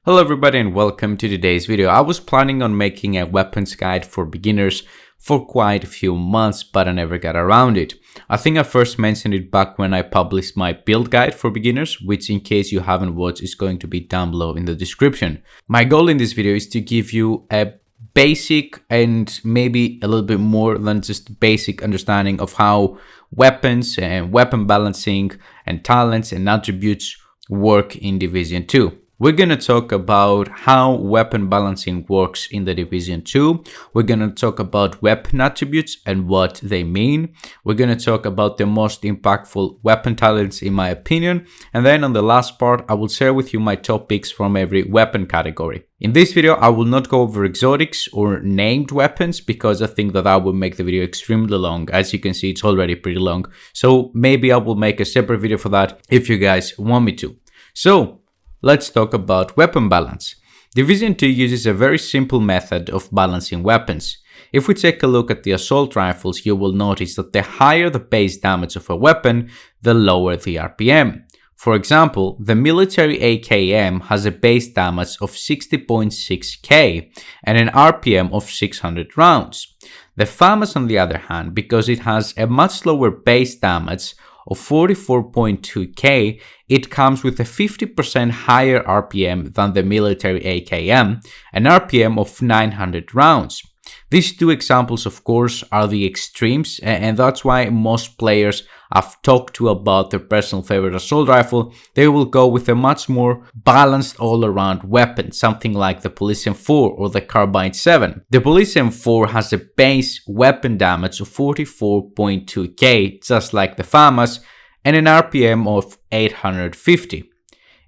Hello everybody and welcome to today's video. I was planning on making a weapons guide for beginners for quite a few months, but I never got around it. I think I first mentioned it back when I published my build guide for beginners, which in case you haven't watched is going to be down below in the description. My goal in this video is to give you a basic and maybe a little bit more than just basic understanding of how weapons and weapon balancing and talents and attributes work in Division 2. We're going to talk about how weapon balancing works in the Division 2. We're going to talk about weapon attributes and what they mean. We're going to talk about the most impactful weapon talents in my opinion. And then on the last part, I will share with you my top picks from every weapon category. In this video, I will not go over exotics or named weapons because I think that will make the video extremely long. As you can see, it's already pretty long. So maybe I will make a separate video for that if you guys want me to. So let's talk about weapon balance. Division 2 uses a very simple method of balancing weapons. If we take a look at the assault rifles, you will notice that the higher the base damage of a weapon, the lower the RPM. For example, the military AKM has a base damage of 60.6k and an RPM of 600 rounds. The FAMAS on the other hand, because it has a much lower base damage of 44.2k, it comes with a 50% higher RPM than the military AKM, an RPM of 900 rounds. These two examples, of course, are the extremes, and that's why most players I've talked to about their personal favorite assault rifle, they will go with a much more balanced all-around weapon, something like the Police M4 or the Carbine 7. The Police M4 has a base weapon damage of 44.2k, just like the FAMAS, and an RPM of 850.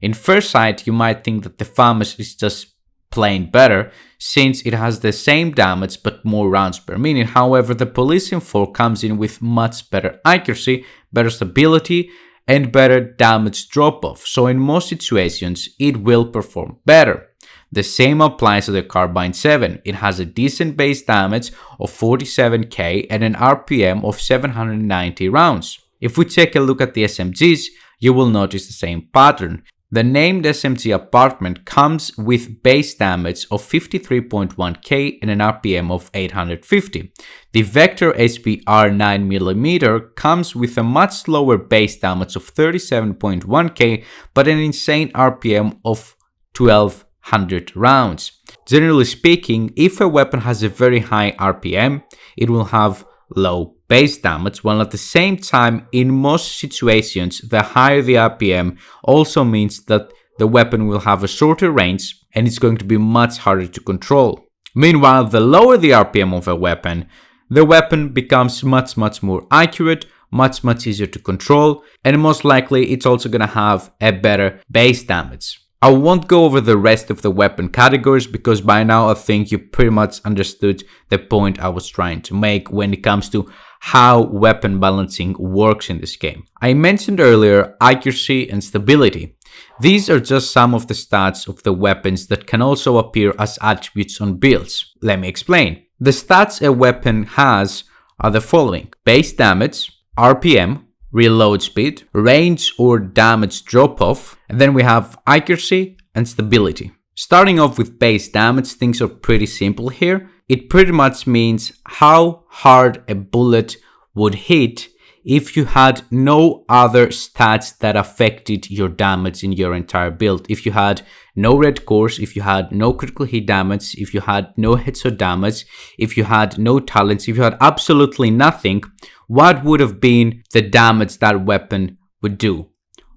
In first sight, you might think that the FAMAS is just plain better, since it has the same damage but more rounds per minute. However, the Police M4 comes in with much better accuracy, better stability, and better damage drop-off, so in most situations it will perform better. The same applies to the Carbine 7. It has a decent base damage of 47k and an RPM of 790 rounds. If we take a look at the SMGs, you will notice the same pattern. The named SMG apartment comes with base damage of 53.1k and an RPM of 850. The Vector HPR 9mm comes with a much lower base damage of 37.1k but an insane RPM of 1200 rounds. Generally speaking, if a weapon has a very high RPM, it will have low base damage, while at the same time, in most situations, the higher the RPM also means that the weapon will have a shorter range and it's going to be much harder to control. Meanwhile, the lower the RPM of a weapon, the weapon becomes much more accurate, much easier to control, and most likely it's also going to have a better base damage. I won't go over the rest of the weapon categories because by now I think you pretty much understood the point I was trying to make when it comes to how weapon balancing works in this game. I mentioned earlier accuracy and stability. These are just some of the stats of the weapons that can also appear as attributes on builds. Let me explain. The stats a weapon has are the following: base damage, RPM, reload speed, range or damage drop-off, and then we have accuracy and stability. Starting off with base damage, things are pretty simple here. It pretty much means how hard a bullet would hit if you had no other stats that affected your damage in your entire build. If you had no red cores, if you had no critical hit damage, if you had no headshot damage, if you had no talents, if you had absolutely nothing, what would have been the damage that weapon would do?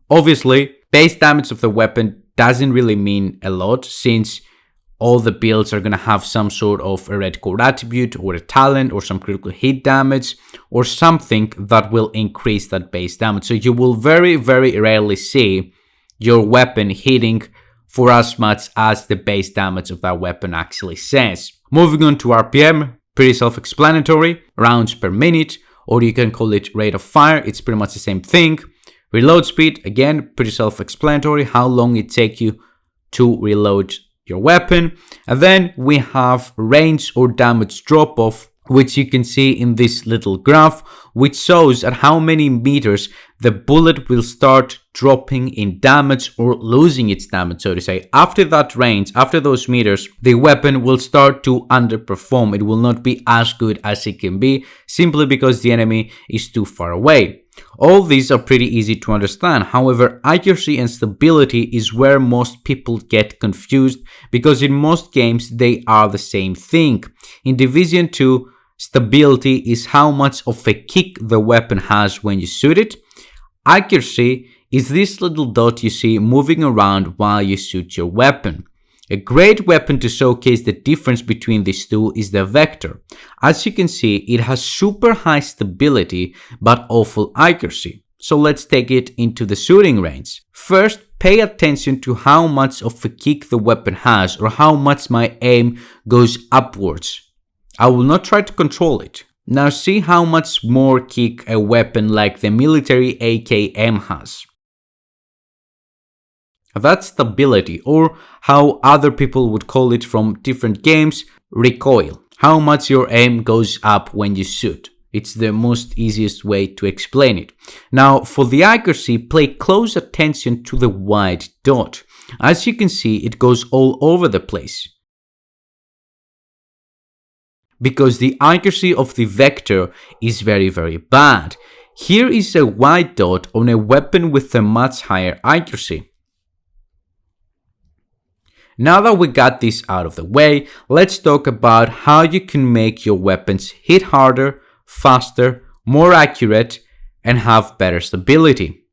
Obviously, base damage of the weapon doesn't really mean a lot, since all the builds are going to have some sort of a red core attribute or a talent or some critical hit damage or something that will increase that base damage. So you will very rarely see your weapon hitting for as much as the base damage of that weapon actually says. Moving on to RPM, pretty self-explanatory, rounds per minute, or you can call it rate of fire, it's pretty much the same thing. Reload speed, again, pretty self-explanatory, how long it takes you to reload your weapon. And then we have range or damage drop-off which you can see in this little graph, which shows at how many meters the bullet will start dropping in damage or losing its damage, so to say. After that range, after those meters, the weapon will start to underperform. It will not be as good as it can be, simply because the enemy is too far away. All these are pretty easy to understand. However, accuracy and stability is where most people get confused, because in most games they are the same thing. In Division 2, stability is how much of a kick the weapon has when you shoot it. Accuracy is this little dot you see moving around while you shoot your weapon. A great weapon to showcase the difference between these two is the Vector. As you can see, it has super high stability but awful accuracy. So let's take it into the shooting range. First, pay attention to how much of a kick the weapon has, or how much my aim goes upwards. I will not try to control it. Now see how much more kick a weapon like the military AKM has. That's stability, or how other people would call it from different games, recoil. How much your aim goes up when you shoot. It's the most easiest way to explain it. Now for the accuracy, pay close attention to the white dot. As you can see, it goes all over the place, because the accuracy of the Vector is very bad. Here is a white dot on a weapon with a much higher accuracy. Now that we got this out of the way, let's talk about how you can make your weapons hit harder, faster, more accurate, and have better stability.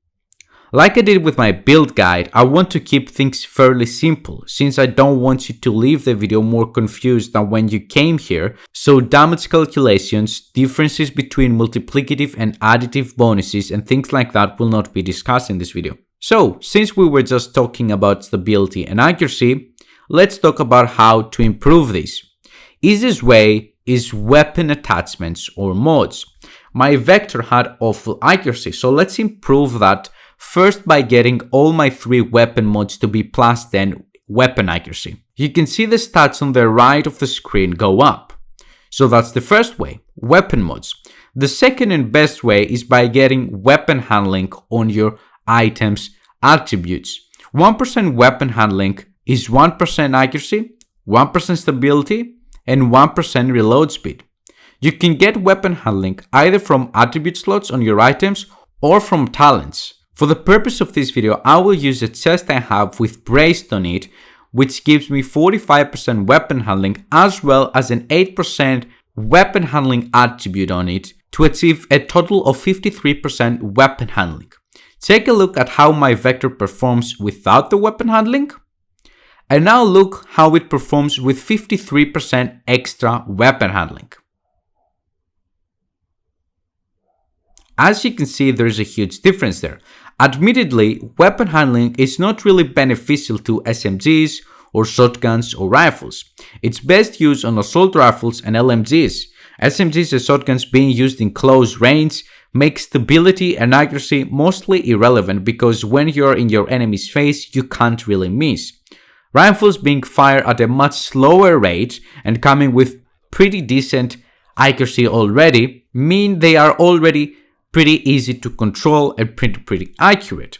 Like I did with my build guide, I want to keep things fairly simple, since I don't want you to leave the video more confused than when you came here. So damage calculations, differences between multiplicative and additive bonuses, and things like that will not be discussed in this video. So since we were just talking about stability and accuracy, let's talk about how to improve this. Easiest way is weapon attachments or mods. My Vector had awful accuracy, so let's improve that. First, by getting all my 3 weapon mods to be +10 weapon accuracy. You can see the stats on the right of the screen go up. So that's the first way, weapon mods. The second and best way is by getting weapon handling on your items attributes. 1% weapon handling is 1% accuracy, 1% stability, and 1% reload speed. You can get weapon handling either from attribute slots on your items or from talents. For the purpose of this video, I will use a chest I have with braced on it, which gives me 45% weapon handling as well as an 8% weapon handling attribute on it to achieve a total of 53% weapon handling. Take a look at how my Vector performs without the weapon handling, and now look how it performs with 53% extra weapon handling. As you can see, there's a huge difference there. Admittedly, weapon handling is not really beneficial to SMGs or shotguns or rifles. It's best used on assault rifles and LMGs. SMGs and shotguns being used in close range make stability and accuracy mostly irrelevant, because when you're in your enemy's face, you can't really miss. Rifles being fired at a much slower rate and coming with pretty decent accuracy already mean they are already pretty easy to control and pretty accurate.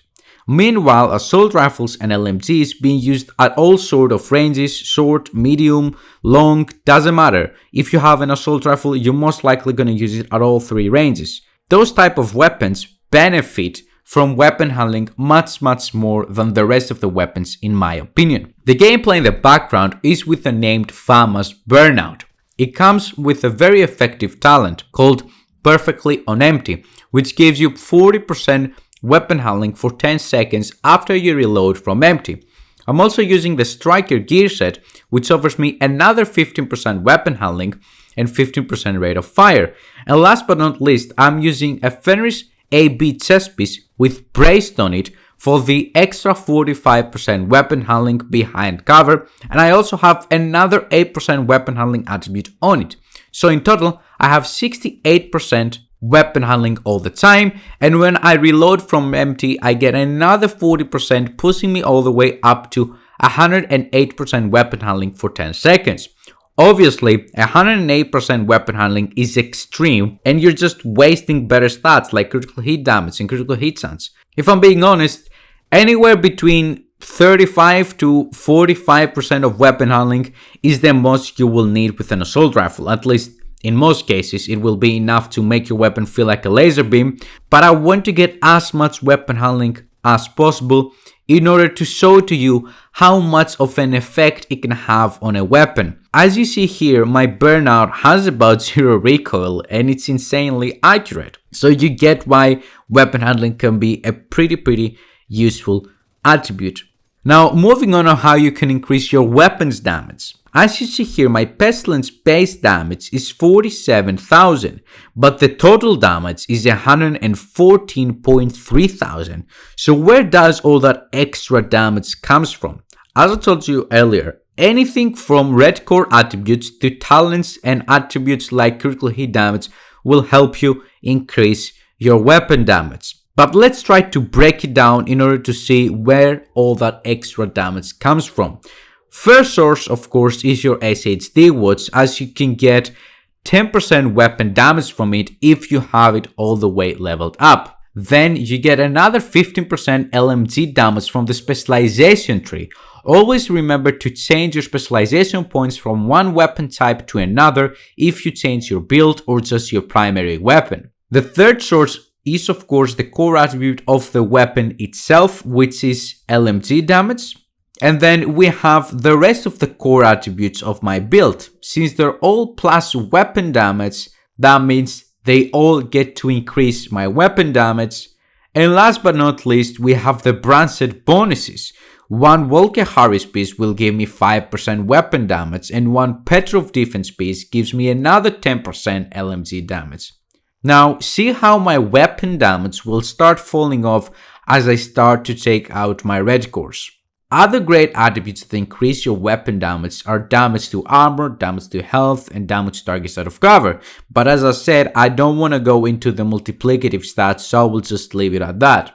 Meanwhile, assault rifles and LMGs being used at all sort of ranges, short, medium, long, doesn't matter. If you have an assault rifle, you're most likely going to use it at all 3 ranges. Those type of weapons benefit from weapon handling much more than the rest of the weapons, in my opinion. The gameplay in the background is with the named FAMAS Burnout. It comes with a very effective talent called Perfectly on Empty, which gives you 40% weapon handling for 10 seconds after you reload from empty. I'm also using the Striker gear set, which offers me another 15% weapon handling and 15% rate of fire. And last but not least, I'm using a Fenris AB chest piece with braced on it for the extra 45% weapon handling behind cover, and I also have another 8% weapon handling attribute on it. So in total, I have 68% weapon handling all the time, and when I reload from empty, I get another 40%, pushing me all the way up to 108% weapon handling for 10 seconds. Obviously, 108% weapon handling is extreme and you're just wasting better stats like critical hit damage and critical hit chance. If I'm being honest, anywhere between 35 to 45% of weapon handling is the most you will need with an assault rifle. At least in most cases, it will be enough to make your weapon feel like a laser beam, but I want to get as much weapon handling as possible in order to show to you how much of an effect it can have on a weapon. As you see here, my burnout has about 0 recoil and it's insanely accurate. So you get why weapon handling can be a pretty useful attribute. Now moving on how you can increase your weapons damage. As you see here, my Pestilence base damage is 47,000, but the total damage is 114.3 thousand. So where does all that extra damage comes from? As I told you earlier, anything from red core attributes to talents and attributes like critical hit damage will help you increase your weapon damage. But let's try to break it down in order to see where all that extra damage comes from. First source, of course, is your SHD watch, as you can get 10% weapon damage from it if you have it all the way leveled up. Then you get another 15% LMG damage from the specialization tree. Always remember to change your specialization points from one weapon type to another if you change your build or just your primary weapon. The third source is of course the core attribute of the weapon itself, which is LMG damage. And then we have the rest of the core attributes of my build. Since they're all plus weapon damage, that means they all get to increase my weapon damage. And last but not least, we have the branched bonuses. One Volker Harris piece will give me 5% weapon damage, and one Petrov defense piece gives me another 10% LMG damage. Now, see how my weapon damage will start falling off as I start to take out my red cores. Other great attributes that increase your weapon damage are damage to armor, damage to health, and damage to targets out of cover. But as I said, I don't want to go into the multiplicative stats, so I will just leave it at that.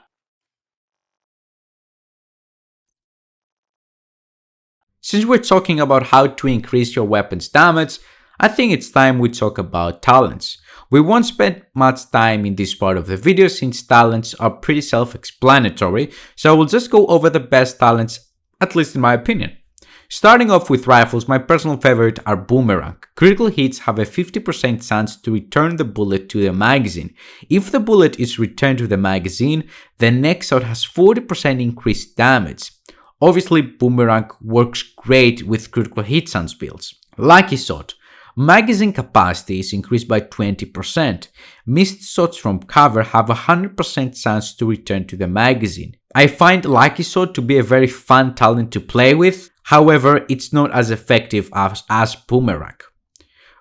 Since we're talking about how to increase your weapon's damage, I think it's time we talk about talents. We won't spend much time in this part of the video since talents are pretty self-explanatory, so I will just go over the best talents, at least in my opinion. Starting off with rifles, my personal favorite are Boomerang. Critical hits have a 50% chance to return the bullet to the magazine. If the bullet is returned to the magazine, the next shot has 40% increased damage. Obviously, Boomerang works great with critical hit chance builds. Lucky Shot. Magazine capacity is increased by 20%. Missed shots from cover have a 100% chance to return to the magazine. I find Lucky Shot to be a very fun talent to play with, however, it's not as effective as Boomerang.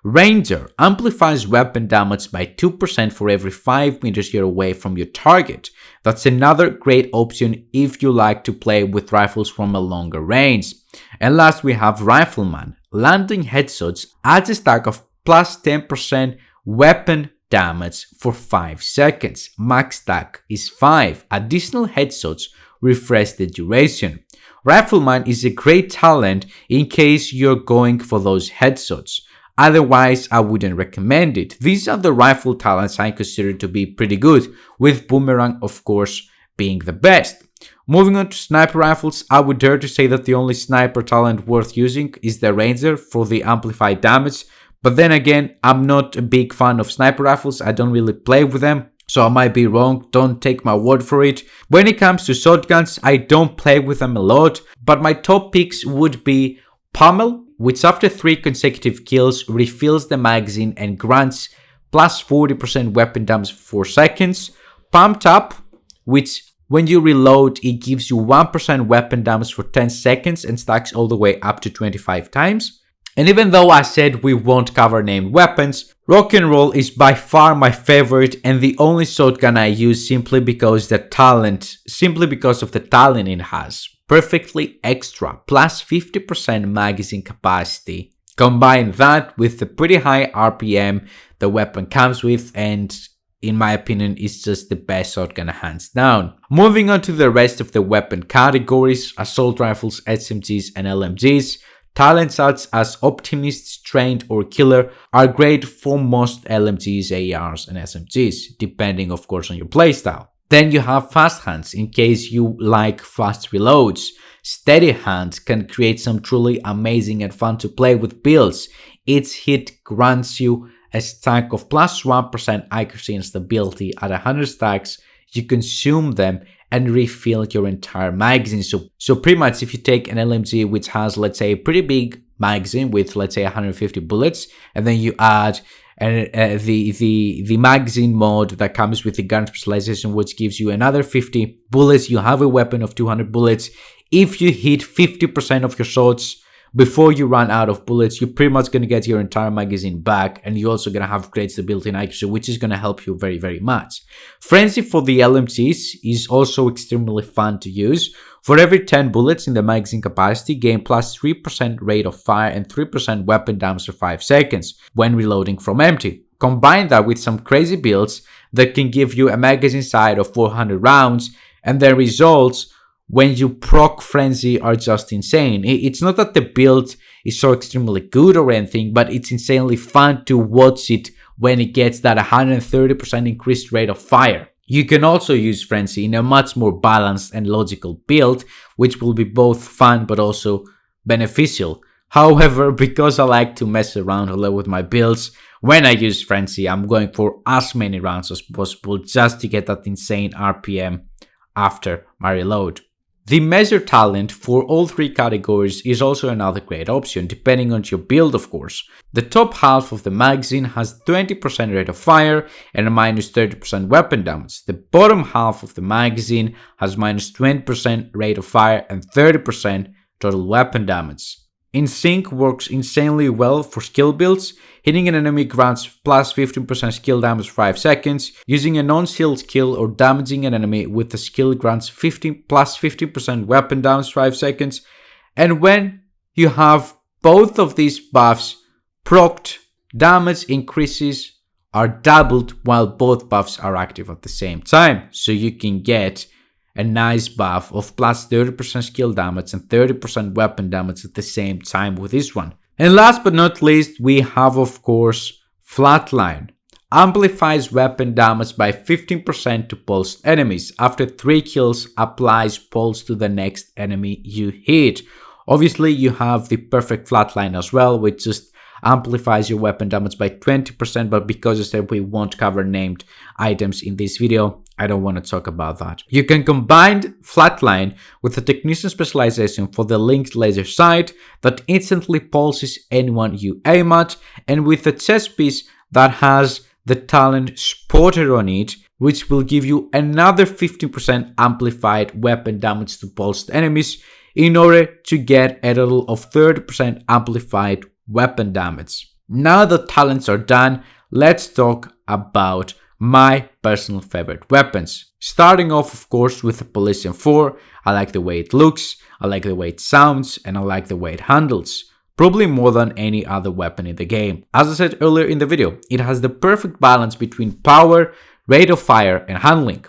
Ranger amplifies weapon damage by 2% for every 5 meters you're away from your target. That's another great option if you like to play with rifles from a longer range. And last we have Rifleman. Landing headshots adds a stack of plus 10% weapon damage for 5 seconds. Max stack is 5. Additional headshots refresh the duration. Rifleman is a great talent in case you're going for those headshots. Otherwise, I wouldn't recommend it. These are the rifle talents I consider to be pretty good, with Boomerang of course being the best. Moving on to sniper rifles, I would dare to say that the only sniper talent worth using is the Ranger for the amplified damage, but then again, I'm not a big fan of sniper rifles, I don't really play with them, so I might be wrong, don't take my word for it. When it comes to shotguns, I don't play with them a lot, but my top picks would be Pummel, which after 3 consecutive kills refills the magazine and grants plus 40% weapon damage for 4 seconds. Pumped Up, which when you reload, it gives you 1% weapon damage for 10 seconds and stacks all the way up to 25 times. And even though I said we won't cover named weapons, Rock and Roll is by far my favorite and the only shotgun I use simply because of the talent it has. Perfectly extra, plus 50% magazine capacity. Combine that with the pretty high RPM the weapon comes with, and in my opinion, it's just the best shotgun hands down. Moving on to the rest of the weapon categories, assault rifles, SMGs and LMGs. Talents such as Optimist, Trained, or Killer are great for most LMGs, ARs, and SMGs, depending of course on your playstyle. Then you have Fast Hands in case you like fast reloads. Steady Hands can create some truly amazing and fun to play with builds. Each hit grants you a stack of plus 1% accuracy and stability. At 100 stacks, you consume them and refill your entire magazine. So pretty much if you take an LMG which has, let's say, a pretty big magazine with, let's say, 150 bullets, and then you add the magazine mode that comes with the gun specialization, which gives you another 50 bullets, you have a weapon of 200 bullets. If you hit 50% of your shots before you run out of bullets, you're pretty much going to get your entire magazine back, and you're also going to have great stability and accuracy, which is going to help you very, very much. Frenzy for the LMGs is also extremely fun to use. For every 10 bullets in the magazine capacity, gain plus 3% rate of fire and 3% weapon damage for 5 seconds when reloading from empty. Combine that with some crazy builds that can give you a magazine size of 400 rounds, and the results when you proc Frenzy are just insane. It's not that the build is so extremely good or anything, but it's insanely fun to watch it when it gets that 130% increased rate of fire. You can also use Frenzy in a much more balanced and logical build, which will be both fun but also beneficial. However, because I like to mess around a lot with my builds, when I use Frenzy, I'm going for as many rounds as possible just to get that insane RPM after my reload. The measure talent for all three categories is also another great option, depending on your build of course. The top half of the magazine has 20% rate of fire and a minus 30% weapon damage. The bottom half of the magazine has minus 20% rate of fire and 30% total weapon damage. InSync works insanely well for skill builds. Hitting an enemy grants plus 15% skill damage for 5 seconds. Using a non-shield skill or damaging an enemy with the skill grants plus 15% weapon damage for 5 seconds. And when you have both of these buffs procced, damage increases are doubled while both buffs are active at the same time. So you can get a nice buff of plus 30% skill damage and 30% weapon damage at the same time with this one. And last but not least, we have of course Flatline. Amplifies weapon damage by 15% to pulsed enemies. After 3 kills, applies pulse to the next enemy you hit. Obviously you have the perfect Flatline as well, which just amplifies your weapon damage by 20%, but because I said we won't cover named items in this video, I don't want to talk about that. You can combine Flatline with the Technician specialization for the linked laser sight that instantly pulses anyone you aim at, and with the chest piece that has the talent Spotter on it, which will give you another 15% amplified weapon damage to pulsed enemies in order to get a total of 30% amplified weapon damage. Now that talents are done, let's talk about my personal favorite weapons. Starting off of course with the Police M4, I like the way it looks, I like the way it sounds, and I like the way it handles. Probably more than any other weapon in the game. As I said earlier in the video, it has the perfect balance between power, rate of fire, and handling.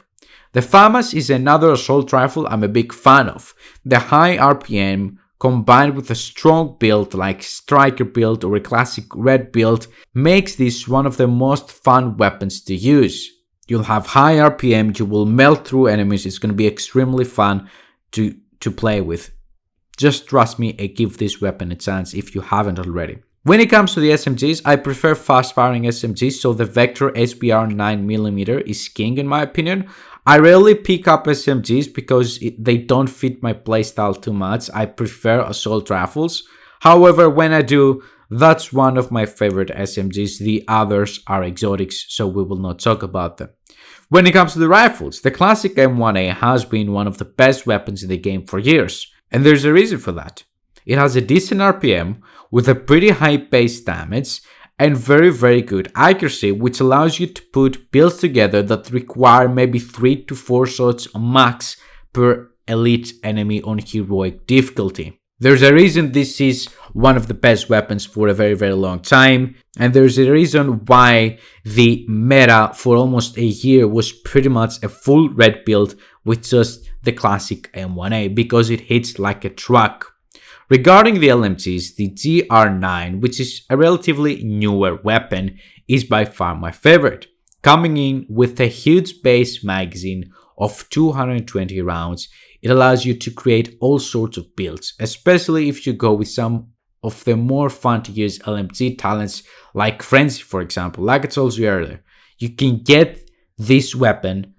The FAMAS is another assault rifle I'm a big fan of. The high RPM combined with a strong build like Striker build or a classic red build makes this one of the most fun weapons to use. You'll have high RPM, you will melt through enemies, it's going to be extremely fun to play with. Just trust me and give this weapon a chance if you haven't already. When it comes to the SMGs, I prefer fast firing SMGs, so the Vector SBR 9mm is king in my opinion. I rarely pick up SMGs because they don't fit my playstyle too much. I prefer assault rifles. However, when I do, that's one of my favorite SMGs. The others are exotics, so we will not talk about them. When it comes to the rifles, the classic M1A has been one of the best weapons in the game for years. And there's a reason for that. It has a decent RPM with a pretty high base damage and very good accuracy, which allows you to put builds together that require maybe 3 to 4 shots max per elite enemy on heroic difficulty. There's a reason this is one of the best weapons for a very long time, and there's a reason why the meta for almost a year was pretty much a full red build with just the classic M1A, because it hits like a truck. Regarding the LMGs, the GR9, which is a relatively newer weapon, is by far my favorite, coming in with a huge base magazine of 220 rounds. It allows you to create all sorts of builds, especially if you go with some of the more fun to use LMG talents like Frenzy, for example. Like I told you earlier, you can get this weapon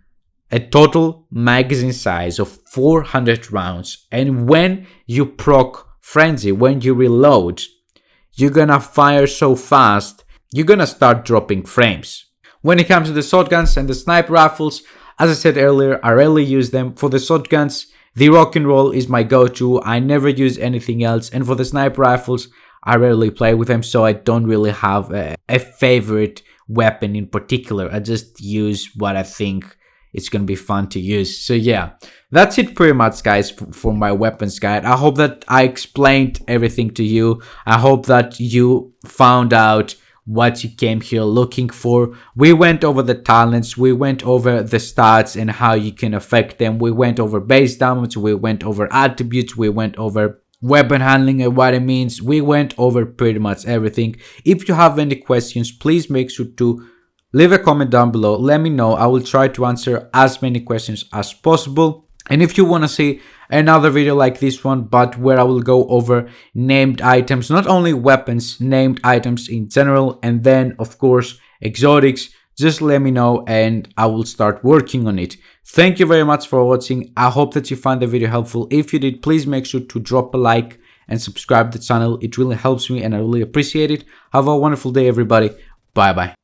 a total magazine size of 400 rounds, and when you proc Frenzy, when you reload, you're gonna fire so fast, you're gonna start dropping frames. When it comes to the shotguns and the sniper rifles, as I said earlier, I rarely use them. For the shotguns, the rock and roll is my go-to. I never use anything else. And for the sniper rifles, I rarely play with them, so I don't really have a favorite weapon in particular. I just use what I think it's gonna be fun to use. So yeah, that's it pretty much, guys, for my weapons guide. I hope that I explained everything to you. I hope that you found out what you came here looking for. We went over the talents, we went over the stats and how you can affect them. We went over base damage, we went over attributes, we went over weapon handling and what it means. We went over pretty much everything. If you have any questions, please make sure to leave a comment down below. Let me know. I will try to answer as many questions as possible. And if you want to see another video like this one, but where I will go over named items, not only weapons, named items in general, and then of course exotics, just let me know and I will start working on it. Thank you very much for watching. I hope that you found the video helpful. If you did, please make sure to drop a like and subscribe to the channel. It really helps me and I really appreciate it. Have a wonderful day, everybody. Bye bye.